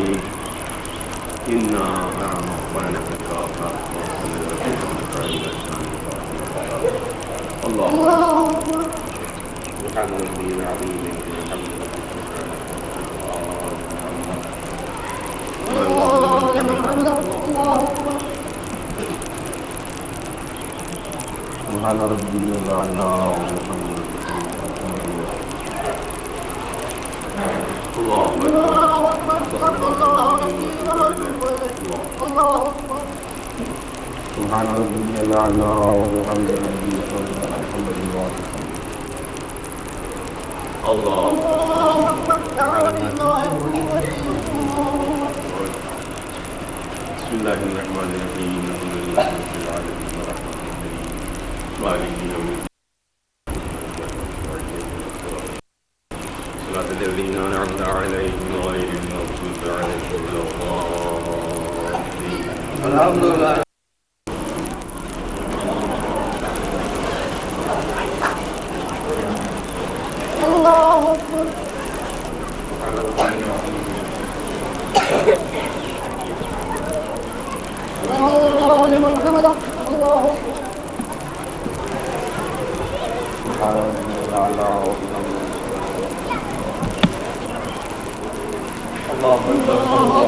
الرحيم إنا أعطيناك الكافر الله سبحان ربي العظيم الحمد لله سبحان ربي الأعلى الله سبحان ربي الأعلى وبحمد ربي محمد الله بسم الله الرحمن الرحيم الحمد لله رب العالمين الرحمن الرحيم مالك يوم الدين صراط الذين أنعمت عليهم غير المغضوب عليهم ولا الضالين الحمد لله الله أكبر الله لمن حمده الله سبحان الله الأعلى الله أكبر الله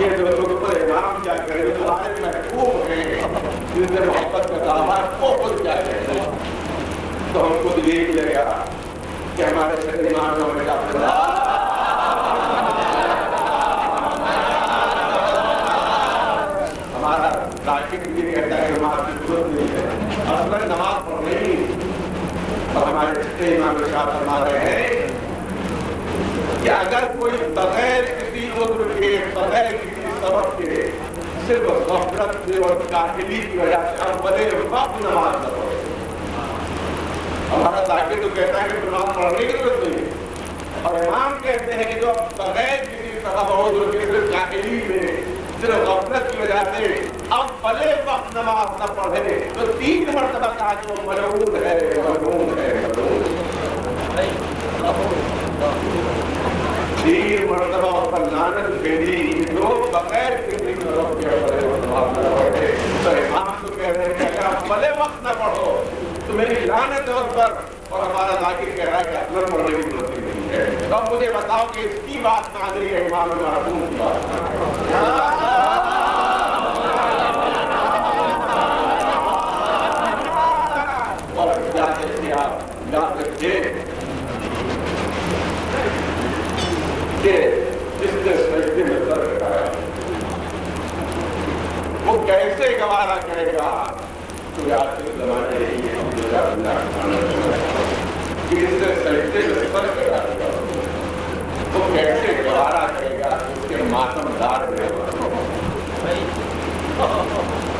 یہ جو لوگ امام کیا کرے تمہارے محبوب ہیں جن سے محبت کا دعویٰ وہ خود کیا کہتے ہیں تو ہم خود دیکھ لے گا کہ ہمارے اماموں میں ہمارا راکب یہ کہتا ہے کہ نماز کی ضرورت نہیں ہے اصل نماز پڑھنے نہیں اور ہمارے امام شاہ فرما رہے ہیں کہ اگر کوئی بغیر کسی عذر کے بغیر کسی سبب کے صرف غفلت سے اور کاہلی کی وجہ سے اولے وقت نماز نہ پڑھے ہمارا ذاکر تو کہتا ہے کہ نماز پڑھنے کی ضرورت نہیں اور امام کہتے ہیں کہ جو بغیر کسی سبب عذر کے صرف کاہلی میں صرف غفلت کی وجہ سے اب بھلے وقت نماز نہ پڑھے تو 3 مرتبہ کہا کہ وہ ملعون ہے ملعون ہے ملعون ہے 3 مرتبہ اور پر لعنت بھیجی جو بغیر کسی سبب کے نماز نہ پڑھے تو امام تو کہہ رہے ہیں کہ اگر آپ بھلے وقت نہ پڑھو تو میری لعنت ہے اس پر اور ہمارا ذاکر کہہ رہا ہے کہ اصل پڑھنے کی ضرورت نہیں ہے تو اب مجھے بتاؤ کہ اس کی بات کہاں رہی ہے امام معصوم کی بات اور یاد رکھیے کہ جس نے سجدے میں سر رکھایا وہ کیسے گوارا کرے گا تو یاد کے زمانے رہی ہے کہ جس نے سجدے میں سر رکھایا وہ کیسے گوارا کرے گا اس کے ماتم دار رہے گا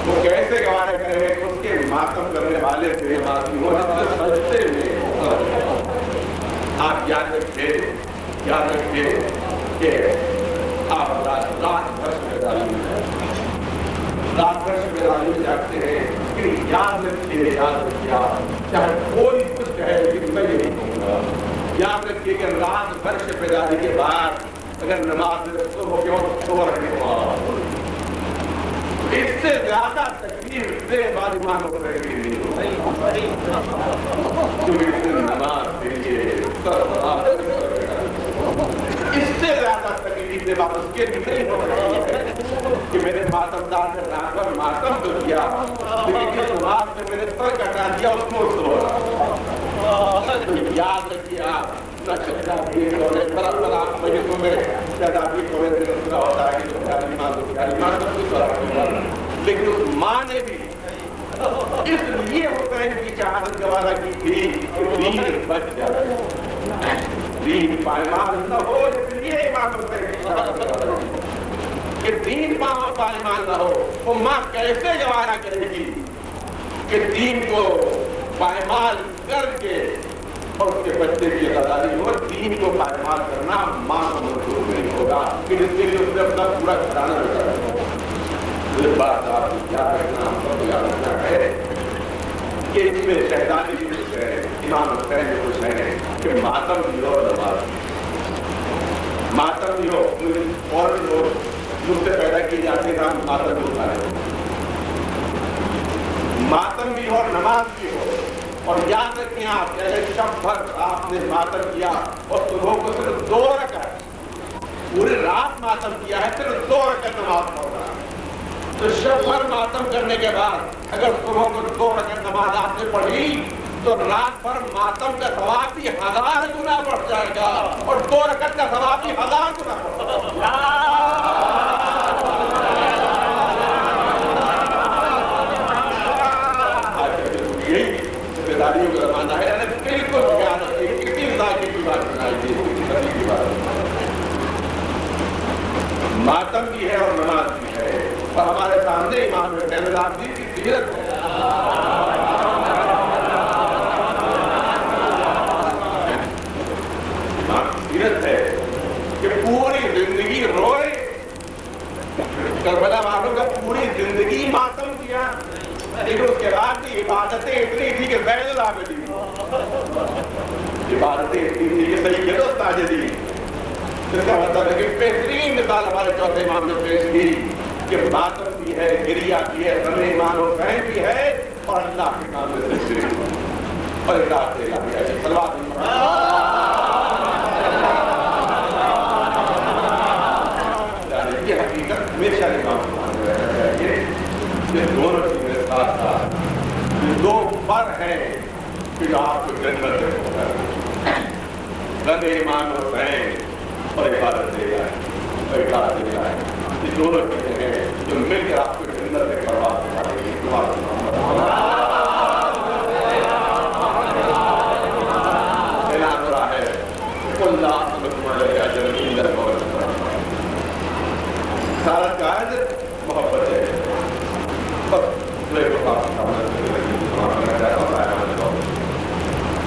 وہ کیسے گوارا کرے گا اس کے ماتم کرنے والے سے سجدے میں آپ یاد رکھیے کہ آپ رات بھر شبیداری جاگتے ہیں کہ یاد رکھیے چاہے کوئی کچھ کہے لیکن میں یہ نہیں کہوں گا یاد رکھیے کہ رات بھر شبیداری کے بعد اگر نماز تو ہو گیا تو رکھنے والا اس سے زیادہ تکلیف دے بعد ایمان ہو رہے گی کیونکہ نماز کے لیے اس سے زیادہ تکلیف دے بعد اس کے نہیں ہو رہی ہے کہ میرے ماتمدار نے رات بھر ماتم تو کیا لیکن اس نماز میں میرے سر کٹا دیا اس کو سو رہا یاد رکھیے آپ نہ شہدادی کالج برابر آپ مجلسوں میں شہدادی کالج میں دوسرا ہوتا ہے کہ پیاری ماں تو کچھ رہا لیکن اس ماں نے بھی اس لیے حسین کی چاہت گوارا کی تھی کہ دین بچ جائے دین پائمان نہ ہو اس لیے امام حسین کی چاہت کہ دین پائمان نہ ہو وہ ماں کیسے گوارا کرے گی کہ دین کو پائمال کر کے اور اس کے بچے کی غداری ہو دین کو پائمال کرنا ماں کو منظور نہیں ہوگا کہ اس کے لیے اس نے اپنا پورا گھرانہ لگا یہ بات آپ کو یاد رکھنا ہم سب کو یاد رکھنا ہے کہ اس میں شہدانی بھی کچھ ہے امام حسین بھی کچھ ہے کہ ماتم بھی ہو نماز ماتم بھی ہو اور مجھ سے پیدا کی جاتی ہے ماتم بھی ہوتا ہے ماتم بھی ہو نماز بھی ہو اور یاد رکھیں آپ شب بھر آپ نے ماتم کیا اور صبح کو صرف 2 رکعت پوری رات ماتم کیا ہے صرف 2 رکعت نماز پڑھ رہا ہے تو شب بھر ماتم کرنے کے بعد اگر صبح کو 2 رکعت نماز آپ نے پڑھی تو رات بھر ماتم کا ثواب بھی 1000 گنا بڑھ جائے گا اور 2 رکعت کا ثواب بھی 1000 گنا بڑھ جائے کا زمانہ ہے بالکل کسی ذاکر کی بات سنائی ماتم بھی ہے اور نماز بھی ہے اور ہمارے سامنے امام حسین العابدین کی سیرت ہے سیرت ہے کہ پوری زندگی روئے کربلا والوں کا پوری زندگی ماتم کیا لیکن اس کے بعد کی عبادتیں اتنی تھی کہ زید العابدین عبادتیں اتنی تھی کہ سید الساجدین جس کا مطلب ہے کہ بہترین مثال ہمارے چوتھے امام نے پیش کی کہ ماتم بھی ہے گریہ بھی ہے غم امام حسین بھی ہے اور اللہ کے نام میں سجدے اور اطاعت الہی ہے صلوات اللہ جو آپ کو جنت دے ہوگا گندے ایمان حسین اور عبادت دے جائے یہ دونوں چیزیں ہیں جو مل کر آپ کو جنت میں برباد کریں گے اعلان ہو رہا ہے سارا کاج محبت ہے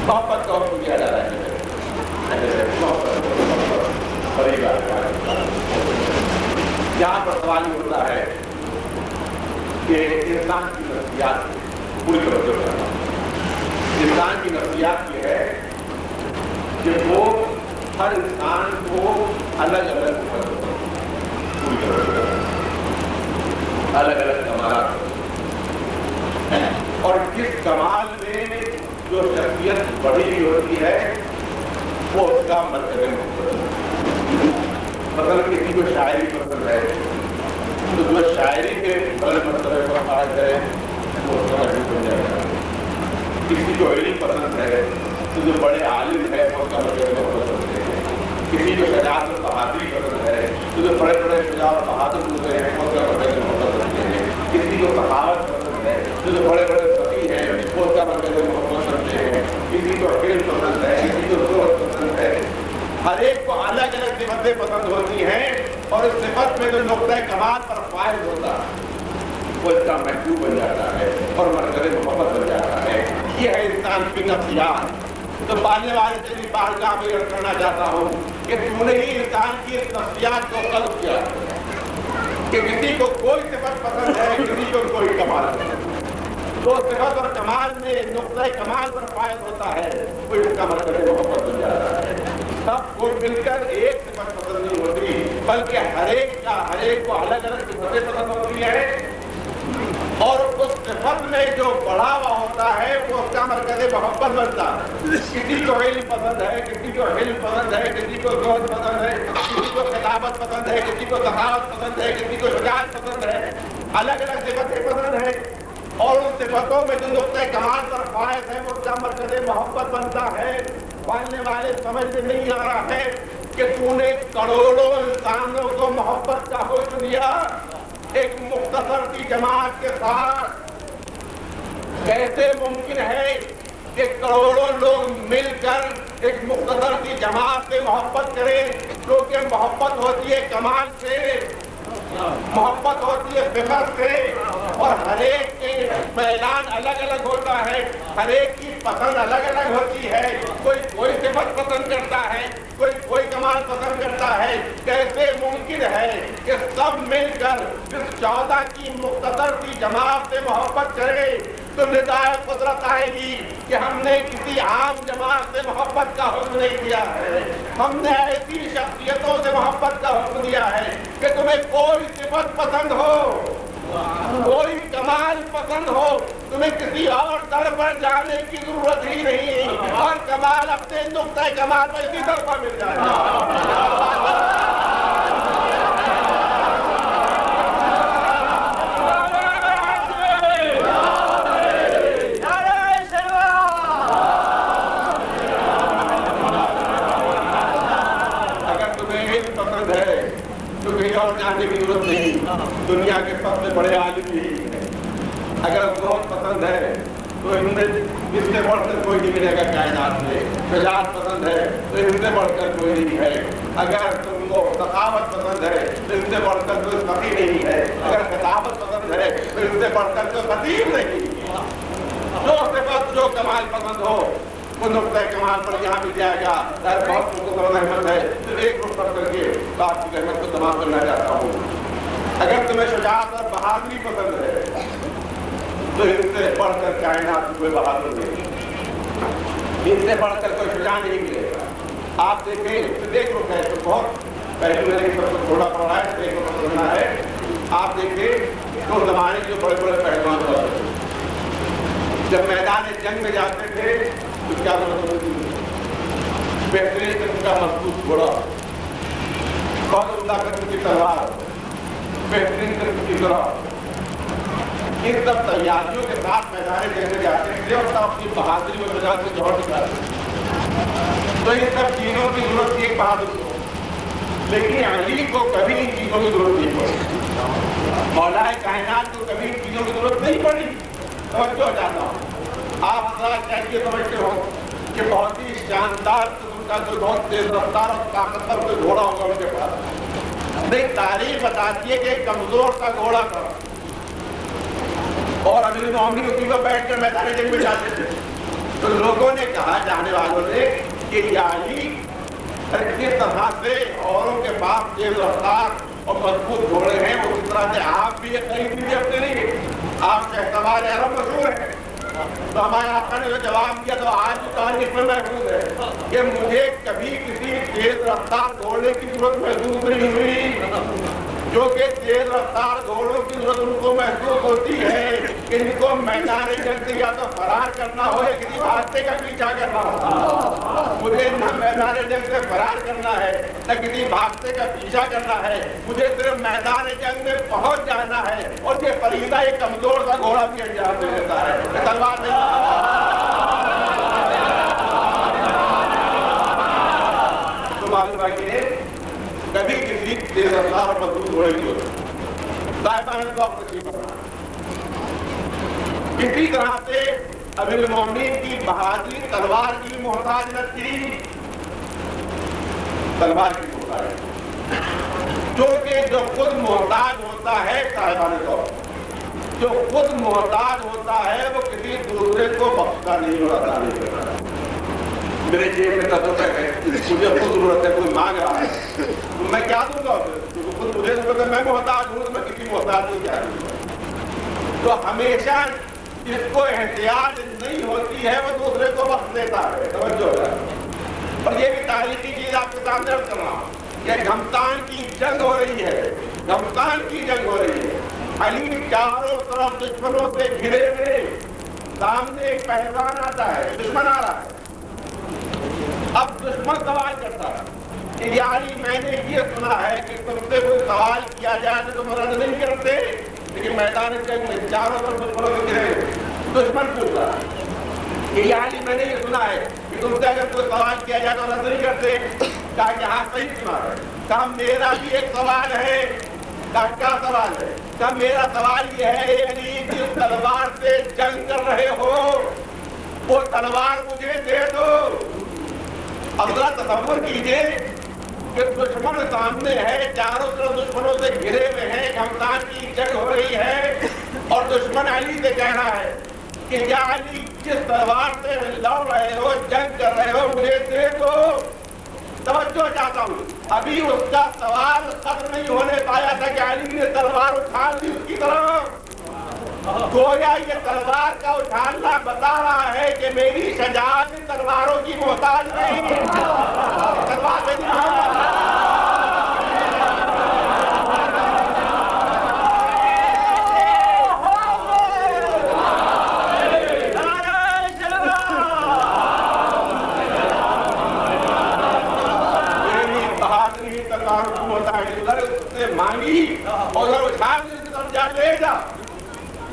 محبت کا حکم کیا جا رہا ہے یہاں پر سوال یہ ہوتا ہے کہ انسان کی نفسیات پوری توجہ کرنا انسان کی نفسیات یہ ہے کہ وہ ہر انسان کو الگ الگ پوری توجہ کرنا الگ الگ کمالات اور جس کمال میں جو شخصیت بڑھی ہوئی ہوتی ہے وہ اس کا مرتبہ مثلا کسی کو شاعری پسند ہے تو جو شاعری کے بڑے مرتبے پر فائد ہے وہ اس کا محبوب بن جائے گا کسی کو علم پسند ہے تو جو بڑے عالم ہے وہ اس کا مرتبہ محبت کرتے ہیں کسی کو شجاعت اور بہادری پسند ہے تو جو بڑے بڑے شجاع اور بہادر ہوتے ہیں وہ اس کا مرتبہ محبت کرتے ہیں کسی کو سخاوت پسند ہے تو جو بڑے بڑے فقیہ ہیں وہ اس کا مرتبہ محبت کرتے ہیں کسی کو علم پسند ہے کسی کو زہد پسند ہے ہر ایک کو الگ الگ صفتیں پسند ہوتی ہیں اور اس صفت میں جو نقطۂ کمال پر فائز ہوتا ہے وہ اس کا محبوب بن جاتا ہے اور مرکز محبت بن جاتا ہے یہ ہے انسان کی نفسیات تو پالنے والے سے بھی بارگاہ میں عرض کرنا چاہتا ہوں کہ تم نے ہی انسان کی اس نفسیات کو قلب کیا کہ کسی کو کوئی صفت پسند ہے کسی کو کوئی کمال پسند ہے تو صفت اور کمال میں نقطۂ کمال پر فائز ہوتا ہے وہ اس کا مرکز محبت بن جاتا ہے سب کو مل کر ایک صفت پسند نہیں ہوتی بلکہ ہر ایک کو الگ الگ صفتیں پسند ہوتی ہیں اور اس صفت میں جو بڑھاوا ہوتا ہے وہ اس کا مرکز محبت بنتا ہے کسی کو علم پسند ہے کسی کو علم پسند ہے کسی کو زہد پسند ہے کسی کو خطابت پسند ہے کسی کو سخاوت پسند ہے کسی کو شجاعت پسند ہے الگ الگ صفتیں پسند ہیں اور ان صفتوں میں جو نقطۂ کمال پر فائز ہے وہ اس کا مرکز محبت بنتا ہے پڑھنے والے سمجھ میں نہیں آ رہا ہے کہ تو نے کروڑوں انسانوں کو محبت کا حکم دیا ایک مختصر سی جماعت کے ساتھ کیسے ممکن ہے کہ کروڑوں لوگ مل کر ایک مختصر سی جماعت سے محبت کریں کیونکہ محبت ہوتی ہے کمال سے محبت ہوتی ہے فخر سے اور ہر ایک کے میدان الگ الگ ہوتا ہے ہر ایک کی پسند الگ الگ ہوتی ہے کوئی صفت پسند کرتا ہے کوئی کمال پسند کرتا ہے کیسے ممکن ہے کہ سب مل کر اس 14 کی مختصر سی جماعت سے محبت کرے تو ندائے قدرت آئے گی کہ ہم نے کسی عام جماعت سے محبت کا حکم نہیں دیا ہے ہم نے ایسی شخصیتوں سے محبت کا حکم دیا ہے کہ تمہیں کوئی صفت پسند ہو کوئی کمال پسند ہو تمہیں کسی اور در پر جانے کی ضرورت ہی نہیں اور کمال اپنے نقطۂ کمال پر اسی طرف مل جائے اور جانے کی ضرورت نہیں دنیا کے سب سے بڑے عالم یہی ہے اگر زہد پسند ہے تو ان میں اس سے بڑھ کر کوئی نہیں ملے گا کائنات میں شجاعت پسند ہے تو ان سے بڑھ کر کوئی نہیں ہے اگر تم کو سخاوت پسند ہے تو ان سے بڑھ کر کوئی فقیہ نہیں ہے اگر خطابت پسند ہے تو ان سے بڑھ کر کوئی خطیب نہیں جو صفت جو کمال پسند ہو وہ نقطۂ کمال پر یہاں بھی جائے گا بہت مختصر رحمت ہے صرف ایک رخصت کر کے آپ کی رحمت کو تمام کرنا چاہتا ہوں اگر تمہیں شجاعت اور بہادری پسند ہے تو ان سے بڑھ کر کائنات کوئی بہادر نہیں ان سے بڑھ کر کوئی شجاع نہیں ملے گا آپ دیکھیں ایک رخ ہے تو بہت پہلے میں نے سب کو تھوڑا پڑھا ہے ایک رخ سننا ہے آپ دیکھیں تو زمانے کے بڑے بڑے پہلوان ہوتے جب میدان جنگ میں جاتے تھے تو کیا بہترین قسم کا مضبوط گھوڑا بہت عمدہ قسم کی تلوار بہترین قسم کی طرح ان سب تیاریوں کے ساتھ میدان جنگ میں جاتے تھے اور سب اپنی بہادری میں میدان سے جوڑ نکالتے تھے. تو ان سب چیزوں کی ضرورت تھی ایک بہادر کو، لیکن علی کو کبھی ان چیزوں کی ضرورت نہیں پڑی. مولا کائنات کو کبھی ان چیزوں کی ضرورت نہیں پڑی. توجہ چاہتا ہوں آپ حضرات کیسے سمجھتے ہو کہ بہت ہی شاندار قسم کا جو بہت تیز رفتار اور طاقتور کوئی گھوڑا ہوگا ان کے پاس. نہیں، تاریخ بتاتی ہے کہ کمزور کا گھوڑا تھا اور امیر المومنین اسی پر بیٹھ کر میدان جنگ میں جاتے تھے. تو لوگوں نے کہا، جانے والوں نے، کہ یہ علی جس طرح سے اوروں کے پاس تیز رفتار اور مضبوط گھوڑے ہیں اسی طرح سے آپ بھی یہ خرید لیجیے اپنے لیے. آپ کا اعتبار عرب مشہور ہے. تو ہمارے آقا نے جو جواب دیا تو آج تاریخ میں محفوظ ہے کہ مجھے کبھی کسی تیز رفتار گھوڑے کی ضرورت محسوس نہیں ہوئی، جو کہ تیز رفتار گھوڑوں کی ضرورت ان کو محسوس ہوتی ہے کہ ان کو میدان جنگ سے یا تو فرار کرنا ہو یا کسی حادثے کا پیچھا کرنا ہو. مجھے نہ میدان جنگ سے فرار کرنا ہے نہ کسی حادثے کا پیچھا کرنا ہے، مجھے صرف میدان جنگ میں پہنچ جانا ہے. اور یہ فریضہ ایک کمزور سا گھوڑا بھی انجام دے دیتا ہے، تلوار نہیں. تو معلوم ہے کہ کبھی کسی تیز رفتار اور مضبوط گھوڑے کی ہوتی. صاحبان ذوق نصیب کرنا. اسی طرح سے امیر المومنین کی بہادری تلوار کی محتاج نہ تھی، تلوار کی محتاج، کیونکہ جو خود محتاج ہوتا ہے صاحبان ذوق، جو خود محتاج ہوتا ہے وہ کسی دوسرے کو بخشتا نہیں ہوتا. میرے جیب میں تصور ہے، مجھے خود ضرورت ہے، کوئی مانگ رہا ہے تو میں کیا دوں گا؟ خود مجھے ضرورت ہے، میں محتاج ہوں تو میں کسی محتاج کو کیا دوں گا؟ تو ہمیشہ جس کو احتیاج نہیں ہوتی ہے وہ دوسرے کو بخش دیتا ہے. توجہ ہے. اور یہ بھی تاریخی چیز آپ کے سامنے رکھ رہا ہوں کہ گھمسان کی جنگ ہو رہی ہے، گھمسان کی جنگ ہو رہی ہے. علی چاروں طرف دشمنوں سے گھرے ہوئے، سامنے ایک پہلوان آتا ہے، دشمن آ رہا ہے. اب دشمن سوال کرتا ہے کہ یاری میں نے یہ سنا ہے کہ تم سے کوئی سوال کیا جائے تو تم رد نہیں کرتے، لیکن میدان جنگ میں چاروں طرف دشمنوں سے گھرے ہوئے. دشمن پوچھتا ہے کہ یاری میں نے یہ سنا ہے کہ تم سے اگر کوئی سوال کیا جائے تو رد نہیں کرتے. کہا کہ ہاں صحیح سنا ہے. کہا میرا بھی ایک سوال ہے. کیا سوال ہے؟ کہا میرا سوال یہ ہے یعنی جس تلوار سے جنگ کر رہے ہو وہ تلوار مجھے دے دو. اب ذرا تصور کیجئے کہ دشمن سامنے ہے، چاروں طرف دشمنوں سے گھرے ہوئے ہیں، گھمسان کی جنگ ہو رہی ہے اور دشمن علی سے کہہ رہا ہے کہ یا علی جس تلوار سے لڑ رہے ہو، جنگ کر رہے ہو، مجھے دے دو. توجہ چاہتا ہوں، ابھی اس کا سوال ختم نہیں ہونے پایا تھا کہ علی نے تلوار اٹھا لی اس کی طرف. گویا یہ تلوار کا اٹھانا بتا رہا ہے کہ میری شجاعت تلواروں کی محتاج نہیں. تلوار سے مانگی اور لے جا.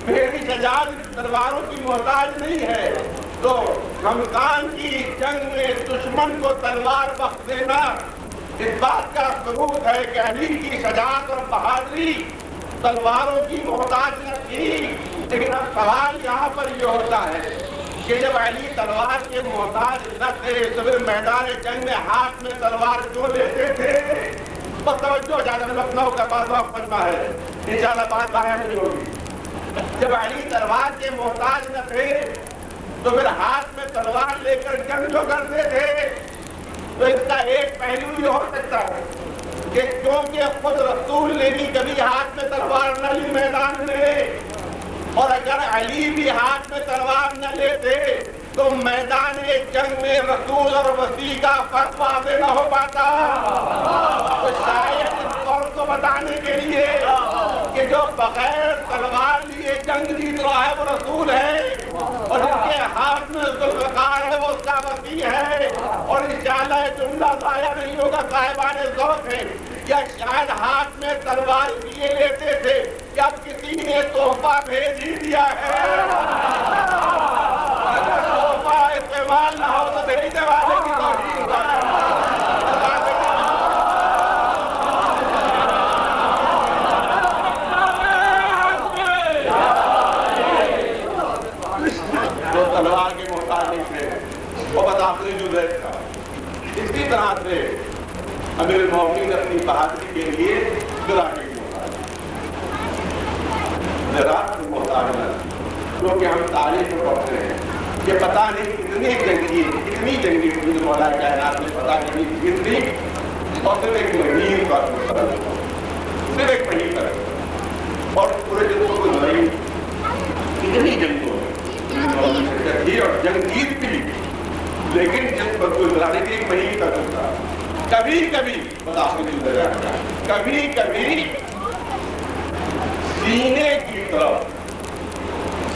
میری شجاعت تلواروں کی محتاج نہیں ہے. تو گھمسان کی جنگ میں دشمن کو تلوار بخش دینا اس بات کا ثبوت ہے کہ علی کی شجاعت اور بہادری تلواروں کی محتاج نہ تھی. لیکن اب سوال یہاں پر یہ ہوتا ہے کہ جب علی تلوار کے محتاج نہ تھے تو پھر میدان جنگ میں ہاتھ میں تلوار کیوں لیتے تھے؟ بس توجہ زیادہ لکھنؤ کا بات وقت بننا ہے، انشاءاللہ بات ضائع نہیں ہوگی. جب علی تلوار کے محتاج نہ تھے تو پھر ہاتھ میں تلوار لے کر جنگ جو کرتے تھے تو اس کا ایک پہلو یہ ہو سکتا ہے کہ کیونکہ خود رسول نے بھی کبھی ہاتھ میں تلوار نہ لی میدان میں، اور اگر علی بھی ہاتھ میں تلوار نہ لیتے تو میدان جنگ میں رسول اور وسیع کا فرق واضح نہ ہو پاتا. تو شاید اس فرق کو بتانے کے لیے کہ جو بغیر تلوار لیے جنگ جیت رہا ہے وہ رسول ہے، اور جس کے ہاتھ میں ذوالفقار ہے وہ اس کا وسیع ہے. اور انشاءاللہ یہ جملہ ضائع نہیں ہوگا، صاحبان ذوق ہے یا شاید ہاتھ میں تلوار لیے لیتے تھے کہ اب کسی نے تحفہ بھیج ہی دیا ہے، اگر تحفہ استعمال نہ ہو تو بھیجنے والے کی توہین ہے۔ جو تلوار کے محتاج نہیں تھے وہ بدآخری جزید تھا۔ اسی طرح سے امیر المومنین اپنی بہادری کے لیے ذرا کے محتاج ہے، کیونکہ ہم تاریخ میں پڑھتے ہیں کہ پتہ نہیں کتنی جنگی مولا کائنات نے پتہ نہیں کتنی، اور صرف ایک مہین کا صرف ایک مہین کا، اور پورے جنگوں کو لڑائی کتنی جنگوں اور جنگ جیت بھی، لیکن جس پر کوئی لڑائی کی ایک مہین کا ہوتا، کبھی کبھی کبھی کبھی سینے کی طرف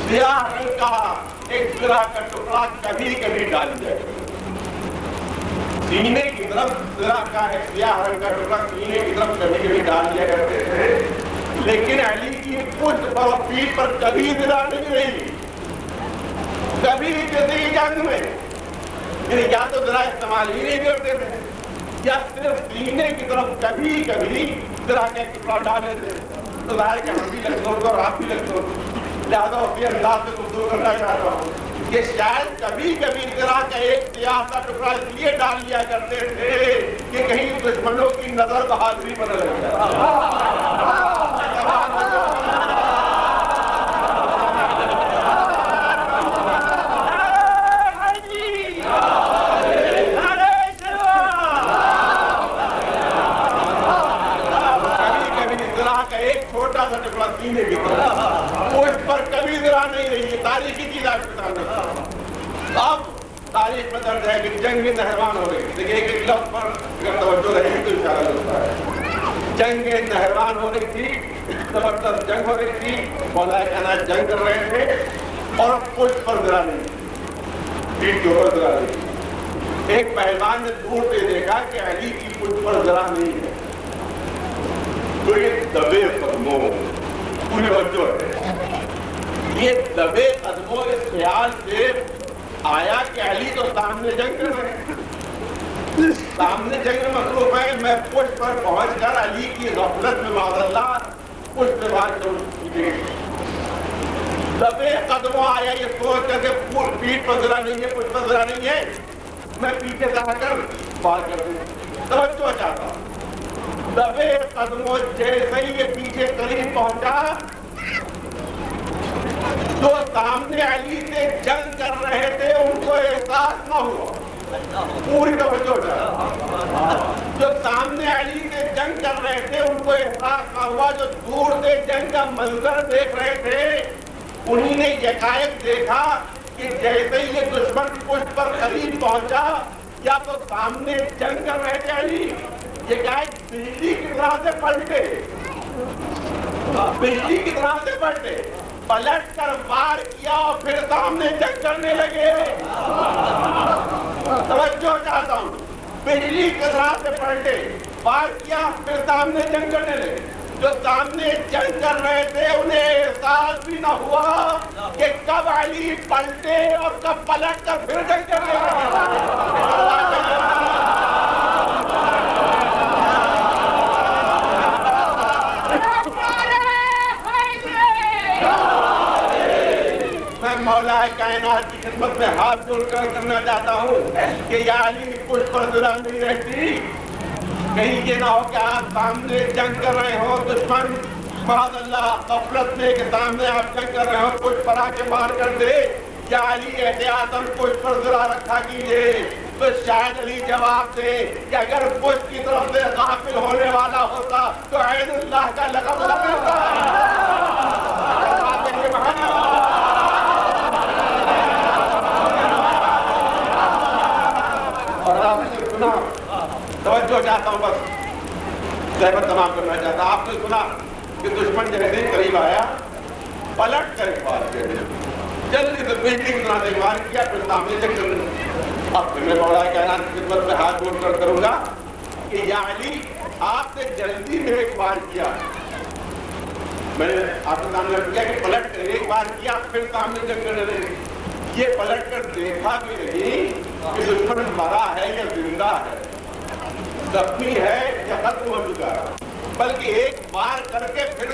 سیاہ رنگ کا ایک زرہ کا ٹکڑا کبھی کبھی ڈال جائے، سینے کی طرف زرہ کا ایک سیاہ رنگ کا ٹکڑا سینے کی طرف کبھی کبھی ڈال دیا کرتے تھے، لیکن علی کی پشت پر اور پیٹھ پر کبھی زرہ نہیں رہی، کبھی کسی جنگ میں یا تو زرہ استعمال ہی نہیں کرتے تھے یا صرف سینے کی طرف کبھی کبھی زرہ کے ٹکڑا ڈالے تھے۔ تو ظاہر کہ ہم بھی لگتے ہوں اور آپ بھی لگتے ہوں، لہذا اسی انداز سے گفتگو کرنا چاہتا ہوں کہ شاید کبھی کبھی زرہ کا ایک سیاہ کا ٹکڑا اس لیے ڈال لیا کرتے تھے کہ کہیں دشمنوں کی نظر بہادری پر نہ لگ جائے۔ سینے کی طرف وہ اس پر کبھی ذرا نہیں رہی، یہ تاریخی چیز آپ کے سامنے۔ اب تاریخ میں درج ہے کہ جنگ نہروان ہو گئی، دیکھیں ایک لفظ پر اگر توجہ رہے تو اشارہ ہوتا ہے، جنگ نہروان ہو رہی تھی، زبردست جنگ ہو رہی تھی، مولا کائنات جنگ کر رہے تھے اور پشت پر ذرا نہیں، پیٹھ کے اوپر ذرا نہیں۔ ایک پہلوان نے دور سے دیکھا کہ علی کی پشت پر ذرا نہیں ہے، تو یہ دبے قدموں پوری وجہ ہے، یہ دبے قدموں اس خیال سے آیا کہ علی تو سامنے جنگ کر رہے ہیں، سامنے جنگ میں مصروف ہے، میں پشت پر پہنچ کر علی کی غفلت میں معاذ اللہ پشت پہ بات کروں گی۔ دبے قدموں آیا یہ سوچ کر کہ پیٹھ پر ذرا نہیں ہے، پشت پر ذرا نہیں ہے، میں پیچھے سے آ کر بات کر دوں، توجہ چاہتا ہوں۔ دبے قدموں جیسے ہی یہ پیچھے قریب پہنچا، جو سامنے علی سے جنگ کر رہے تھے ان کو احساس نہ ہوا، پوری توجہ جو سامنے علی سے جنگ کر رہے تھے ان کو احساس نہ ہوا، جو دور سے جنگ کا منظر دیکھ رہے تھے انہی نے یکایک دیکھا کہ جیسے ہی یہ دشمن پشت پر قریب پہنچا یا تو سامنے جنگ کر رہے تھے علی، یہ بجلی کی طرح سے پلٹے، بجلی کی طرح سے پلٹے، پلٹ کر وار کیا اور پھر سامنے جنگ کرنے لگے۔ توجہ چاہتا ہوں، بجلی کی طرح سے پلٹے، وار کیا پھر سامنے جنگ کرنے لگے۔ جو سامنے جنگ کر رہے تھے انہیں احساس بھی نہ ہوا کہ کب علی پلٹے اور کب پلٹ کر پھر جنگ کرنے لگے۔ مولا کائنات کی خدمت میں ہاتھ جوڑ کر کرنا چاہتا ہوں کہ یا علی پشت پر ذرا نہیں رہتی، کہیں یہ نہ ہو کہ آپ سامنے جنگ کر رہے ہو، دشمن معاذ اللہ غفلت میں کہ سامنے آپ جنگ کر رہے ہو پشت پر آ کے مار کر دے، یا علی احتیاطاً پشت پر ذرا رکھا کیجیے۔ تو شاید علی جواب دے کہ اگر پشت کی طرف سے غافل ہونے والا ہوتا تو عین اللہ کا لقب نہ ملتا۔ اور آپ نے سنا، توجہ چاہتا ہوں، بس زحمت تمام کرنا چاہتا ہوں، آپ نے سنا کہ دشمن جیسے ہی قریب آیا پلٹ کر ایک بار کیا، جلدی سے بجلی کی طرح سے ایک بار کیا، پھر سامنے سے اب پھر میں مولا کائنات کی خدمت میں ہاتھ جوڑ کر کروں گا کہ یا علی آپ نے جلدی میں ایک بار کیا، میں نے آپ کے سامنے کیا کہ پلٹ کر ایک بار کیا پھر سامنے جنگ کرنے لگے. یہ پلٹ کر دیکھا بھی نہیں کہ دشمن مرا ہے یا زندہ ہے، زخمی ہے یا ختم ہو چکا ہے، بلکہ ایک بار کر کے پھر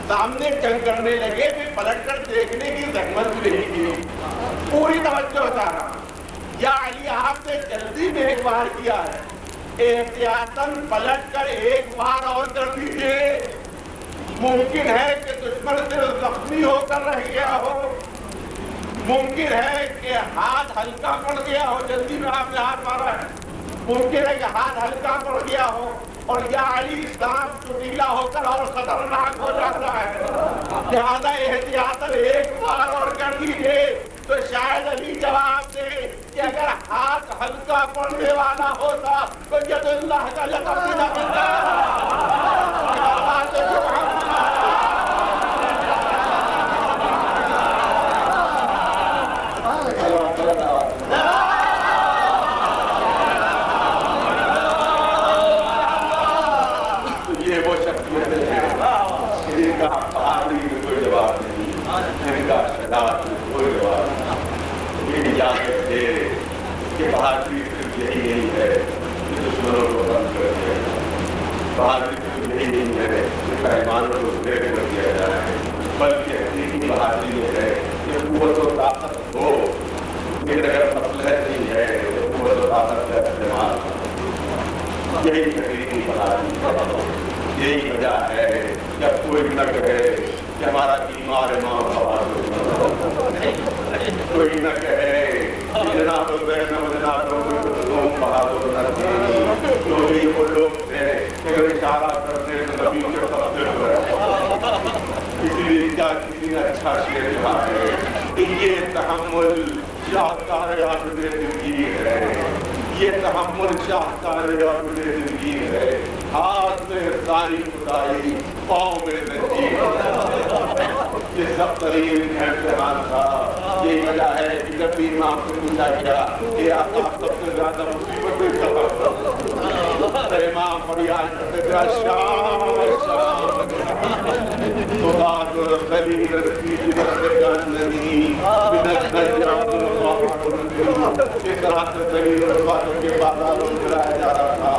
سامنے جنگ کرنے لگے، پھر پلٹ کر دیکھنے کی زحمت بھی نہیں کی. پوری توجہ بتا رہا یا علی آپ نے جلدی میں ایک بار کیا ہے، احتیاطاً پلٹ کر ایک بار اور کر دیجیے. ممکن ہے کہ دشمن صرف زخمی ہو کر رہ گیا ہو، ممکن ہے کہ ہاتھ ہلکا پڑ گیا ہو، جلدی میں آپ نے ہاتھ مارا ہے، ممکن ہے کہ ہاتھ ہلکا پڑ گیا ہو اور یا علی سانپ چٹیلا ہو کر اور خطرناک ہو جاتا ہے. لہٰذا احتیاطاً ایک بار اور کر دیجیے. تو شاید علی جواب دے کہ اگر ہاتھ ہلکا پڑنے والا ہوتا تو ید اللہ کا لقب بھی نہ ملتا. یہ وہ شخصیت ہے جن کا بہادری میں کوئی جواب نہیں، جن کا شجاعت میں کوئی جواب نہیں. یہ اجازت دے کہ بہادری صرف یہی نہیں ہے کہ دشمنوں کو بند کر دیا جائے، بہادری صرف یہی نہیں ہے کہ پیمانوں کو ڈھیر کر دیا جائے، بلکہ حقیقی بہادری یہ ہے کہ قوت و طاقت ہو، لیکن اگر مصلحت نہیں ہے تو قوت و طاقت کا استعمال. یہی حقیقی بہادری ہے. یہی وجہ ہے جب کوئی نہ کہے کہ ہمارا بیمار ماں کوئی نہ کہے جناب بہادر نہ تھے، وہ لوگ تھے کہ اشارہ کرتے اسی لیے کیا کسی نے اچھا شعر کہا ہے کہ یہ تحمل شاہکار عابد زندگی ہے، یہ تحمل شاہکار عابد زندگی ہے. ہاتھ میں ساری خدائی پاؤں میں زنجیر. یہ سب ترین امتحان تھا. یہی وجہ ہے کہ جب بھی امام سے پوچھا گیا کہ آپ سب سے زیادہ مصیبت میں سبب امام فریاد کرتے تھے صراط الخلیل فی جنت جہنمی بدت نجات اللہ. اس صراط الخلیل کے بازاروں میں چلایا جا رہا تھا،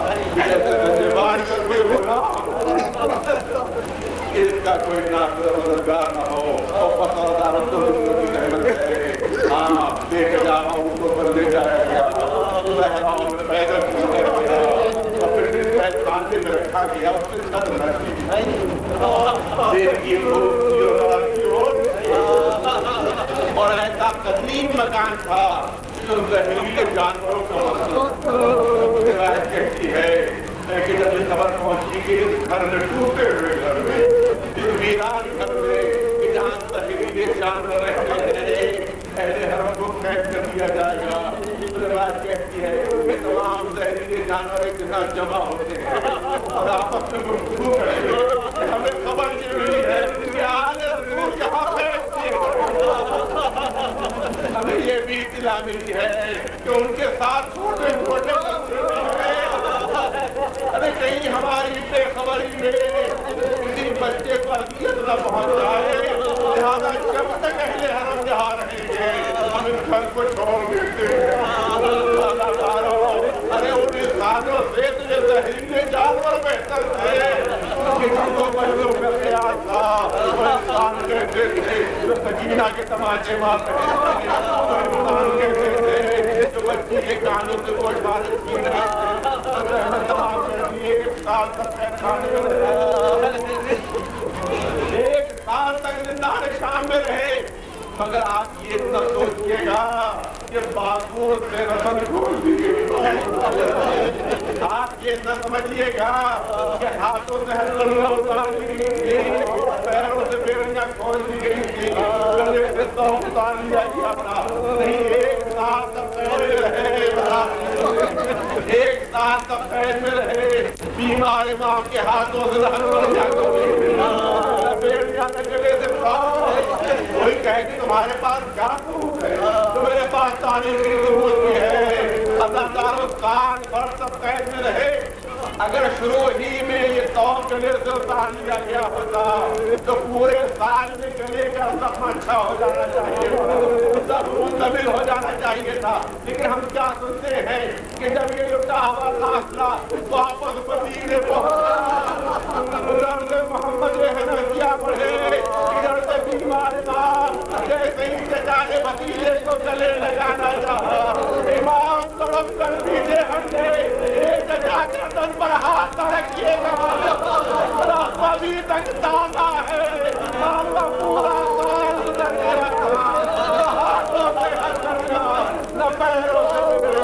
اس کا کوئی ناصر مددگار نہ ہو اور پسندار کی رحمت ہے. ہاں لے کے جا رہا ہوں ان کو پر لے جایا گیا، صحراؤں میں پیدل کیا گیا اور پھر اس کا کانٹے میں رکھا گیا، اس سے قدر رکھی دیر کی اور ایسا قدیم مکان تھا جو زہریلے جانوروں کا روایت کہتی ہے کہ جب یہ خبر پہنچی کہ اس گھر میں ٹوٹے ہوئے گھر میں، اس ویران گھر میں کہ جہاں زہریلے جانور رہتے ہیں، اہل حرم کو قید کر دیا جائے گا. روایت کہتی ہے کہ تمام زہریلے جانور ایک جگہ جمع ہوتے ہیں اور آپس میں گفتگو کریں گے. ہمیں خبر یہ ملی ہے کہ آل رسول یہاں بیٹھتے ہیں. ہمیں یہ بھی اطلاع ملی ہے کہ ان کے ساتھ چھوٹے چھوٹے بچے ہیں. ارے کہیں ہماری بے خبری میں کسی بچے کو اذیت نہ پہنچ جائے، لہٰذا جب تک اہل حرم جہاں رہیں گے ہم اس گھر کو چھوڑ دیتے ہیں. ارے ان انسانوں سے تجھے زہریلے جانور بہتر تھے کہ جن کو پہلوں کا خیال تھا وہ انسان کہتے تھے جو سکینہ کے تماچے مارتے ہیں، وہ انسان کہتے تھے جو بچی کے کانوں سے وہ عبادت کی ایک سال تک زندان شام میں رہے. مگر آپ یہ نہ سوچیے گا کہ باغوں سے رسم کھول دی گئی. آپ یہ نہ سمجھیے گا کہ ہاتھوں سے ہلّا اتار دی گئی، پیروں سے بیڑیاں کھول دی گئی تھی، گلے سے سونپ اتار لیا گیا تھا. نہیں، ایک سال تک قید میں رہے، ایک سال تک قید میں رہے. بیمار امام کے ہاتھوں سے بیڑیاں گلے سے کوئی کہے کہ تمہارے پاس کیا ضرورت ہے، تو میرے پاس تعلیم کی ضرورت بھی ہے. اللہ تعالیٰ کان بھر سب قید میں رہے. اگر شروع ہی میں یہ قوم کے لیے سے اتار لیا گیا ہوتا تو پورے سال میں گلے کا زخم اچھا ہو جانا چاہیے تھا، منتقل ہو جانا چاہیے تھا. لیکن ہم کیا سنتے ہیں کہ جب یہ لٹا ہوا فاصلہ واپس مدینے پہنچا، محمد کیا پڑھے ادھر سے بیمار تھا، جیسے ہی چچانے بھتیجے کو گلے لگانا چاہا، امام تڑپ کر پیچھے ہٹے، ایک چچا کے تن پر ہاتھ رکھیے گا، ابھی تک تازہ ہے، اللہ پورا سال گزر گیا تھا، ہاتھوں سے ہٹ کرنا نہ پیروں سے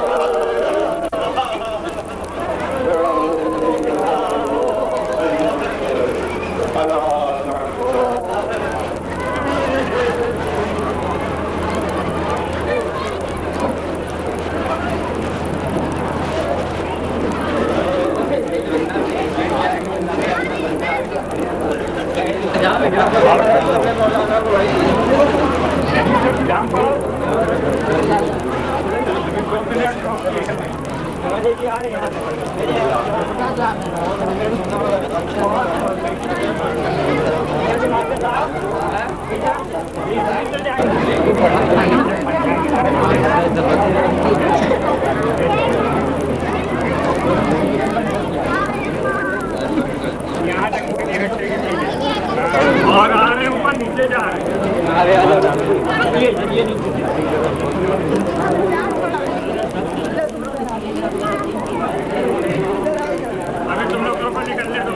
اور آ رہے اوپر نیچے جا رہے ابھی تم لوگ اوپر نکلنے دو